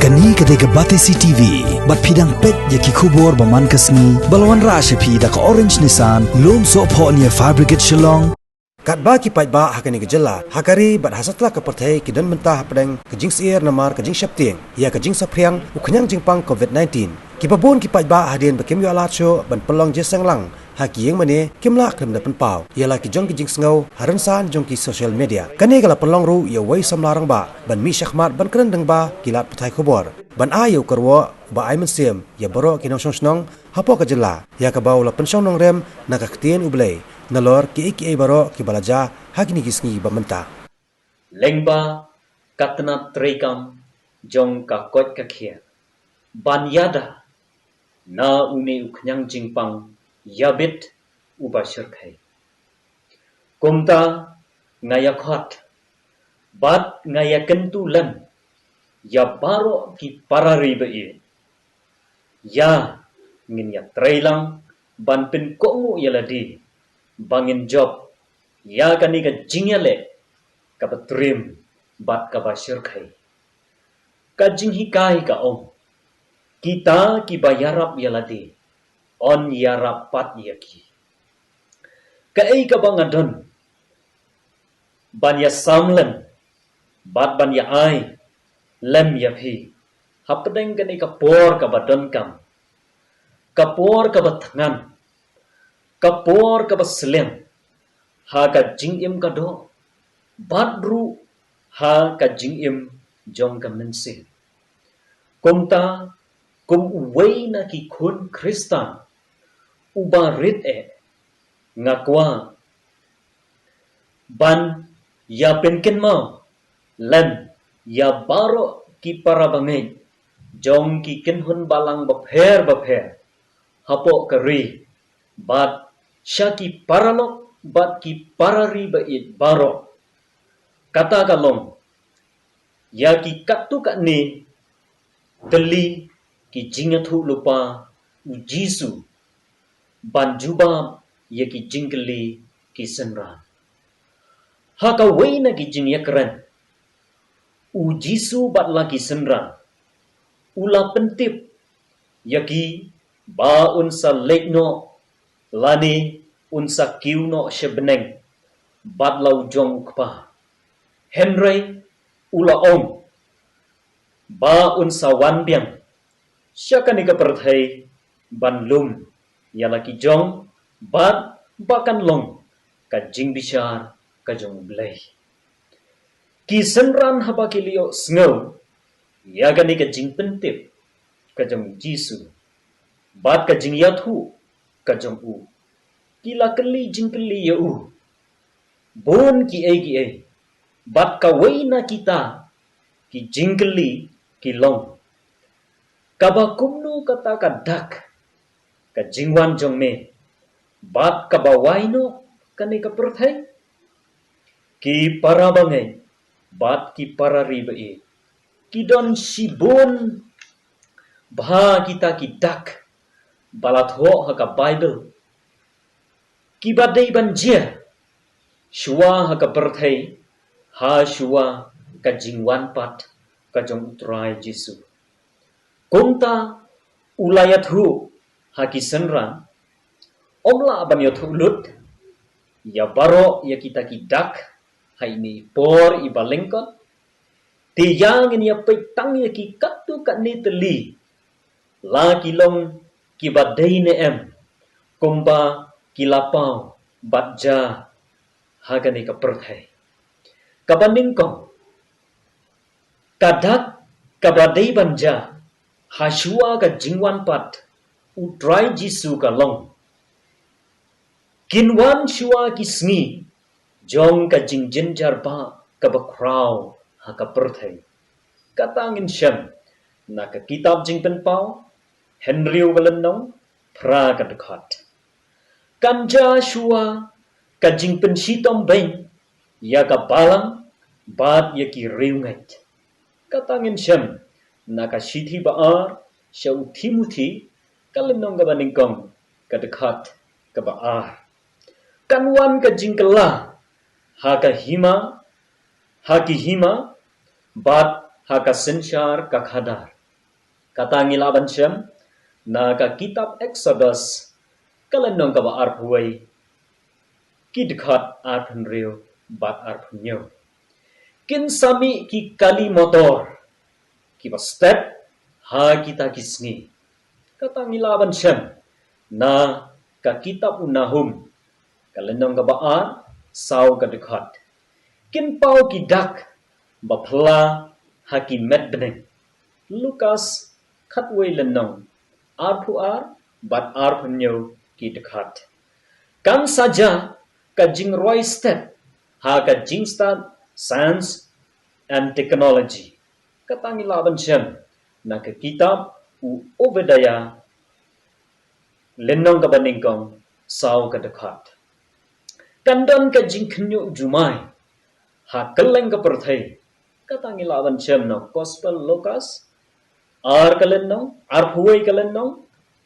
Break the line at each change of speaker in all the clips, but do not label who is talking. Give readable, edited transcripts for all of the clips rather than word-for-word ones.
Kani ketika Batesi TV, bat pidang pet yaki kubur baman kasni, balwan rasha pi dak orange nisan, lom so po niya fabricate shillong.
Kat ba ki pai ba hakani gejela, hakari bat hasatla ke pertai ki dan mentah pedang kejing sier namar kejing syapting, ya kejing sapriang uknyang jingpang COVID-19. Ki babun ki pai ba hadien bakim yo alat syo ban pelong je sanglang. Haki yang mana kimla kem da penpau ialah ki jong ki jing sngau haran san jong ki social media kane gala pelong ru ya wei samlarang ba ban mi syahmat ban keren deng ba kilat petai kubor ban ayu kerwo ba ai mensiem ya baro ki nong snong hapo ka jela ya ka baula pensong nong rem na ka ktien ublei nalor ki ai baro ki balaja hakini ki sngi ba menta
lengba katna trekam jong ka kot ka khia ban yada na uni uknyang jingpang Yabit ubashir khai. Kumta ngaya khot. Bat ngaya kentulan. Ya baro ki parari bai. Ya ngin ya trailang ban pin kongu yaladi. Bangin job. Ya kani ka jingyale. Ka patrim bat ka bashir khai. Ka jinghi kai ka om. Kita ki bayarap yaladi. On yarap pat yaki. Kai ka bangadon. Ban ya samlan. Bat ban ya ai. Lem ya phi. Hapdeng kani kapor ka badon kam. Kapor ka batngan. Kapor ka baslem. Ha ka jingim ka do. Bat ru ha ka jingim jong ka mensi. Kumta kum uway na ki kun Kristan. Ubarit ngakwa ban ya penken mo lem ya baro ki parabangay jong ki kinhun balang bapher hapo kari bat siya ki paralok bat ki parari bait baro kata kalong ya ki katu ni teli ki jingathu lupa u Jisu ban jubab ya ki jingkeli ki senran. Haka wei na ki jing yakran. U Jisu bat la ki senran. Ula pentip ya ki ba unsa lekno lani unsa kiuno sebeneng bat lau jong kpa. Henry ula om ba unsa wanbiang siya ka perthai ban lum yala ki jong bat bakan long ka jing bishar ka jong blai ki senran haba ki lio snow ya gani ka jing pentip ka jong Jisu bat ka jing yathu ka jong u kila keli jing keli ya u bon ki ai bat ka weina kita ki jing keli ki long kabakumnu kata kadak ka jingwan jong me bat ka bawaino kani ka perthai ki parabangai bat ki parari bai ki don sibon bha kita ki dak balatho ha ka Bible ki badai banjia shua ha ka perthai ha shua ka jingwan pat ka jong utrai Jisu kumta ulayat hu haki senran omla ban yo thulut ya baro ya kita kidak haini por ibalengkot tiyang ni petang ya ki katu kat ni teli la kilong ki badai ne em kumba kilapau batja hagani ka perthai kabanding ko kadak kabadai banja hasua ka jingwan pat utrai Jisu ka long kinwan shua ki sngi jong ka jingjen jarba ka bakraw ha ka perthai katangin syam na ka kitab jing penpau Henry walenong pra ka dekhat kanja shua ka jing pensitom bain ya ka balang bat ya ki riungat katangin syam na ka sithi baar syau Timothy kalenong ka baningkong ka dekhat ka baar kanwan ka jingkela ha ka hima bat ha ka sensyar ka khadar kata ngilaban syam na ka kitab Exodus kalenong ka ba arpuai ki dekat arpun rio bat arpun nyo kin sami ki kali motor ki ba step ha kita kisni kata ngilaban syam na ka kitab Nahum kalenong ka ba ar sau ka dekat kin pau ki dak bapla hakimet beneng Lukas khatway lenong arpu ar bat arpu nyo ki dekat kan saja ka jing roy step ha ka jing start science and technology katangi laban syam na ka kitab u Obadiah lenong ka baningkong sau ka dekat kandon ka jing knyu jumai ha keleng ka perthai katangi laban syam no gospel Lucas ar kalenong ar huai kalenong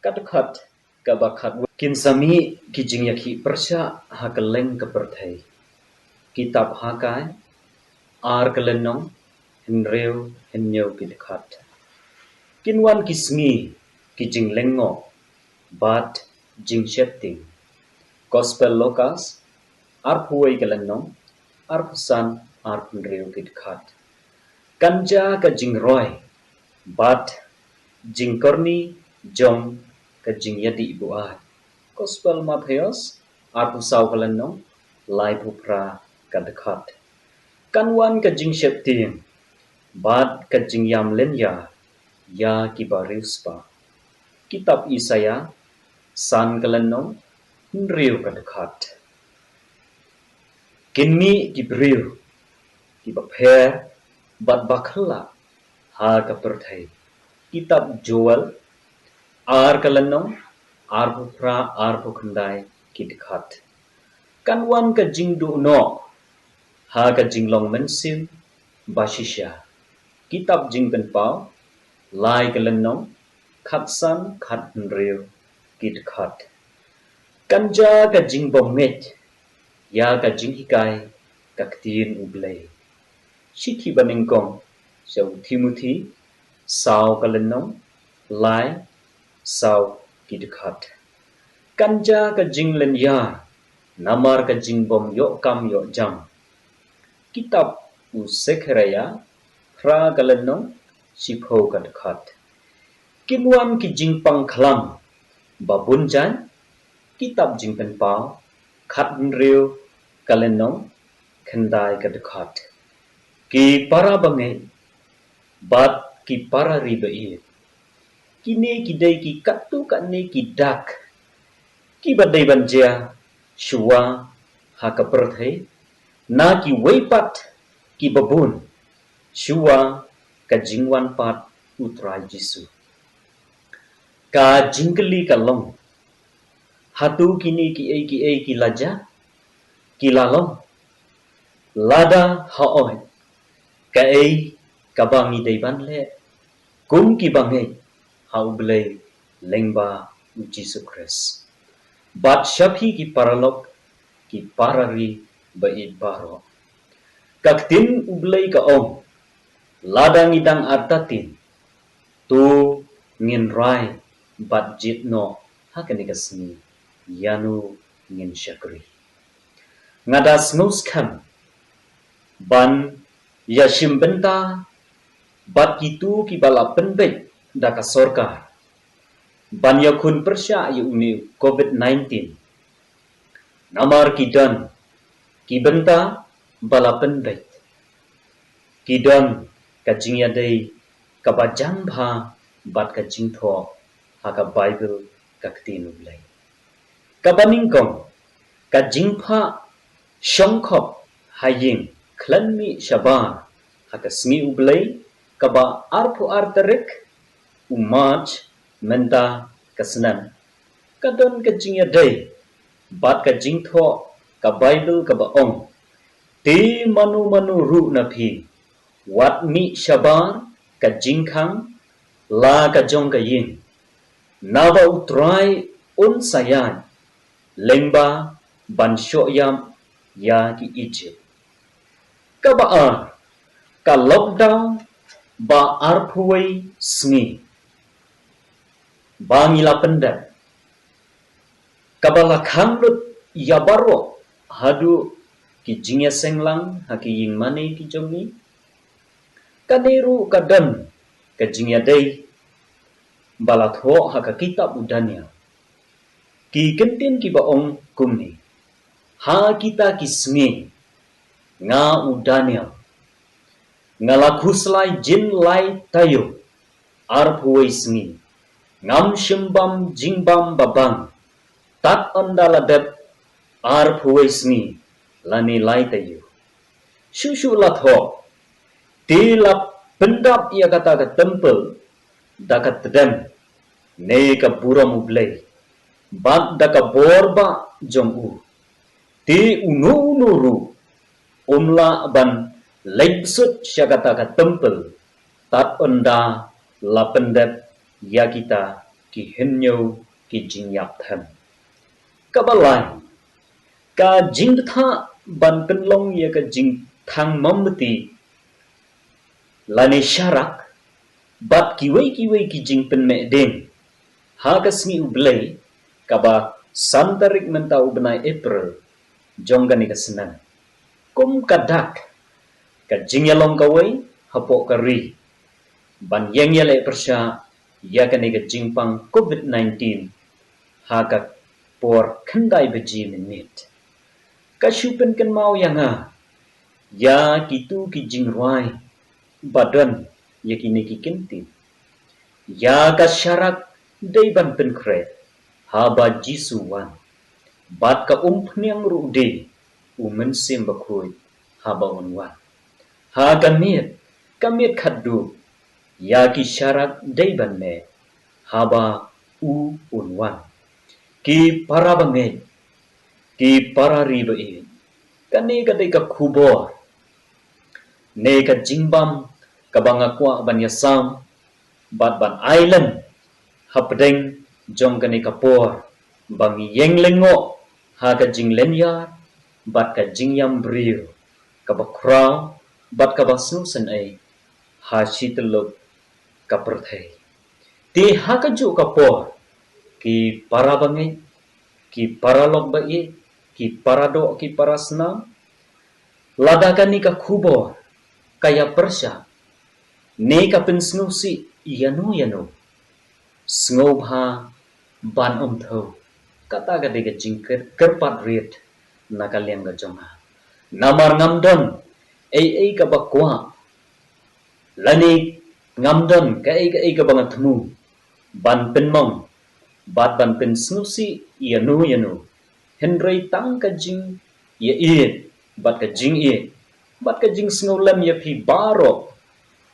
kadekat ka bakat kin sami ki jing yakhi persya ha keleng ka perthai kitab hakai ar kalenong henreu henyo ki dekat kinwan kisngi ki jing lengo bat jing shepting gospel Lucas ar huai kalenong ar pesan ar henreu ki dekat kanja ka jing roy bat jing korni jong ka jing yadi buat gospel Matthews arpusau kalenong lai pupra ka dekat kanwan ka jing shepting bat ka jing yam lenya ya kibarispa kitab Isaya san kalenong nriu ka dekat kinmi kibriu kibapher bat bakhala ha ka perthai kitab Joel ar kalenong ar pupra ar pukhandai ki dekat kanwan ka jing du no ha ka jing long mensim bashisha kitab jing penpau lai kalenong khatsan khat nreu ki dekat kanja ka jing bomet ya ka jing hikai ka ktin ublei shithi baningkong so Timothy sau kalenong lai sau ki dekat kanja ka jing lenya namar ka jing bom yo kam yo jam kitab u Zechariah pra kalenong sipho ka dekat kinwan ki jing pang khlam babun jan kitab jing penpau khat nreu kalenong khandai ka dekat ki para bangai bat ki para ribai kini kidai ki katu katne ki dak ki badai banja shua ha ka perthai na ki weipat ki babun shua ka jingwan pat utrai jisu ka jingkeli kalong hatu kini ki ei ki laja ki lalong lada haoi ka ei ka bangi dei ban le kum ki bangai hau blei lengba Jisu Kris bat shapi ki paralok ki parari bait baro kaktin ublei ka om ladang idang artatin tu ngin rai bat jitno hakani kasni yanu ngin shakri ngadas ngus kam ban yashim benta bat kitu ki bala penbet daka sorkar ban yakun persya uni COVID-19 namar kidan ki benta bala penbet kidan kajing yadai kabajang bha bat kajing tho haka Bible kaktin ublai kabaningkong kajing pha shongkhop haying klanmi shabar haka smi ublai kaba arpu artarik umaj menta kasnan kadon kajing yadai bat kajing tho ka Bible kaba ong ti manu ru na phi wat mi shabar kajing khang la kajong ka yin nawa utrai un sayan lengba ban shoyam ya ki Egypt kaba ka lockdown ba arpuai smi bangi la pendat kabala khanglut ya baro hadu ki jingya senglang haki yin mane ki jongi kaderu kadam ka jingya dei balatho haka kitab udania ki kentin ki baong kumni ha kita ki sngi nga udania ngalakuslai jin lai tayo arpuai sngi ngam shimbam jingbam babang tat andaladep arpuai sngi lani lai tayo shushu latho tilap pendap ia kata ke tempel dakat tedem ne ka buram ublei bak daka borba jong u ti unu nuru umla ban leipsut syakata ka tempel tat onda la pendep ya kita ki henyo ki jingyap them kabalai ka jingtha ban penlong ya ka jing thang mamti lane syarak bat kiwai ki jing pen me ding ha ka sni ublei kaba santarik mentau benai April jonggani ka senang kum kadak ka jingyalong kawai hapok kari ban yang yale persya ya kani ka jingpang COVID-19 ha ka por khandai beji minit ka shupen kan mau yang ya kitu ki jingruai badan ya kini ki kinti ya ka syarak dai ban pen kre haba jisuwan bat ka umpniang rude umen sim bakui haba unwan ha kamit khaddu ya ki syarak dai ban me haba u unwan ki para bangai ki para riba i kani ka dai ka khubor ne ka jingbam kabanga kwa ban yasam bat ban island hapdeng jong kani kapor bangi yeng lengo ha ka jing lenya bat ka jing yam brio ka bakra bat ka basnu sen ai ha shitlok ka perthai ti ha ka ju kapor ki para bangai ki para lok ba i ki para do ki para snam ladakani ka khubor kaya persya ne ka pensnu si yanu snobha ban tho kata ga de jingker kerpat riet nakaliang ga jonga namar ngamdon ei ka bakwa lani ngamdon ka ei ka bangatmu ban penmong bat ban pen snusi yanu henry tang ka jing ye bat ka jing bat ka jing snolem ye phi baro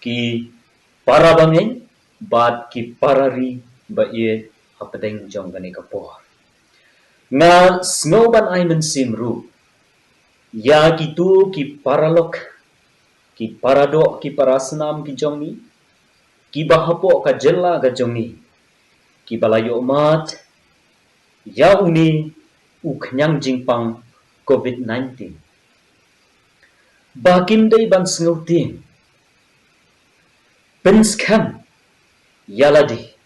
ki para bangen bat ki parari ba ye hapdeng jong gani kapor nga snoban aimen simru ya kitu ki paralok ki parado ki parasnam ki jongi ki bahapo ka jella ga jongi ki balayo mat ya uni uknyang jingpang COVID-19 bakim dei ban snautin penskam yaladi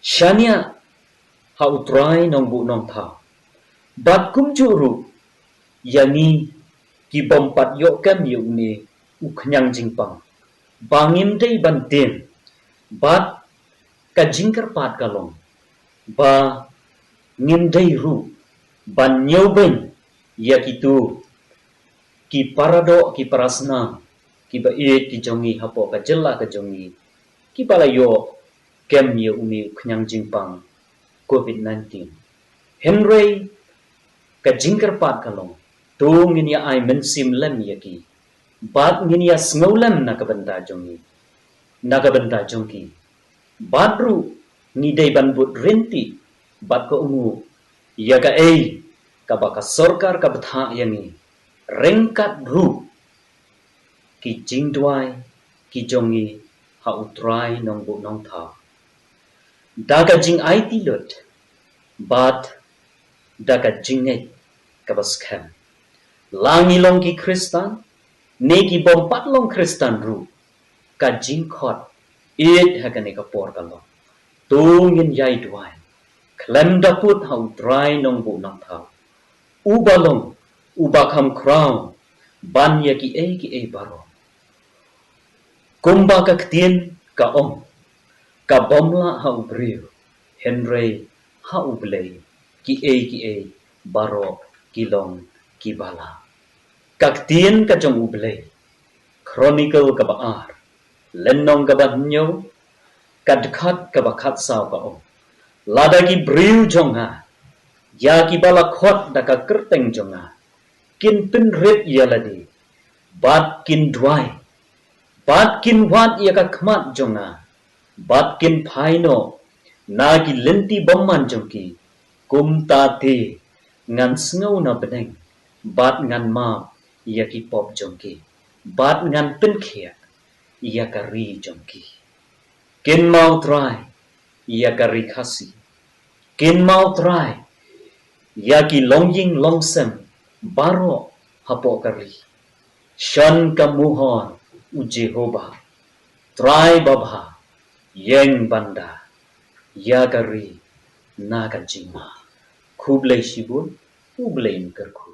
shania ha utrai nong bu nong tha bat kum juru yani ki bompat yo kam yu ni uknyang jingpang bangim dei ban tin bat ka jingkar pat kalong ba ngim dei ru ban nyoben ya kitu ki parado ki parasna ki ba ki jongi hapo ka jella ka jongi ki balayo kem ye uni khnyang jingpang COVID-19 henry ka jingkar pat kalong tu ngin ya ai mensim lem ya ki bat ngin ya snolem na ka benda jongki badru ni dei ban but renti bat ko ungu ya ka ei ka baka sarkar ka batha yani rengkat ru ki jingdwai ki jongi ha utrai nong bu nong tha daga jing IT lot bat daga jingai ka baskam langi long ki kristan ne ki bompat long kristan ru ka jing khot it ha ka ne ka por ka long tungin yai duai klem daput hau dry nong bu nong thau ubalong ubakam crown ban ya ki e baro kumba ka ktien ka om ka bomla hau briu henry hau blei ki e baro kilong ki bala ka ktien ka jong ublei chronicle ka baar lennong ka banyo kadkhat ka bakhat saw ka om lada ki briu jonga ya ki bala khot da ka kerteng jonga kin pin ret yaladi bat kin dwai bat kin wat ya ka khmat jonga bat kin phaino na ki lenti bomman jongki kum ta te ngan sngo na beneng bat ngan ma ya ki pop jongki bat ngan pin khia ya ka ri jongki kin mau try ya ka ri khasi kin mau try ya ki longjing longsem baro hapo kari shan ka muhon u Jehovah try babha yeng banda ya kari na ka jingma khublei shibun ublei kerku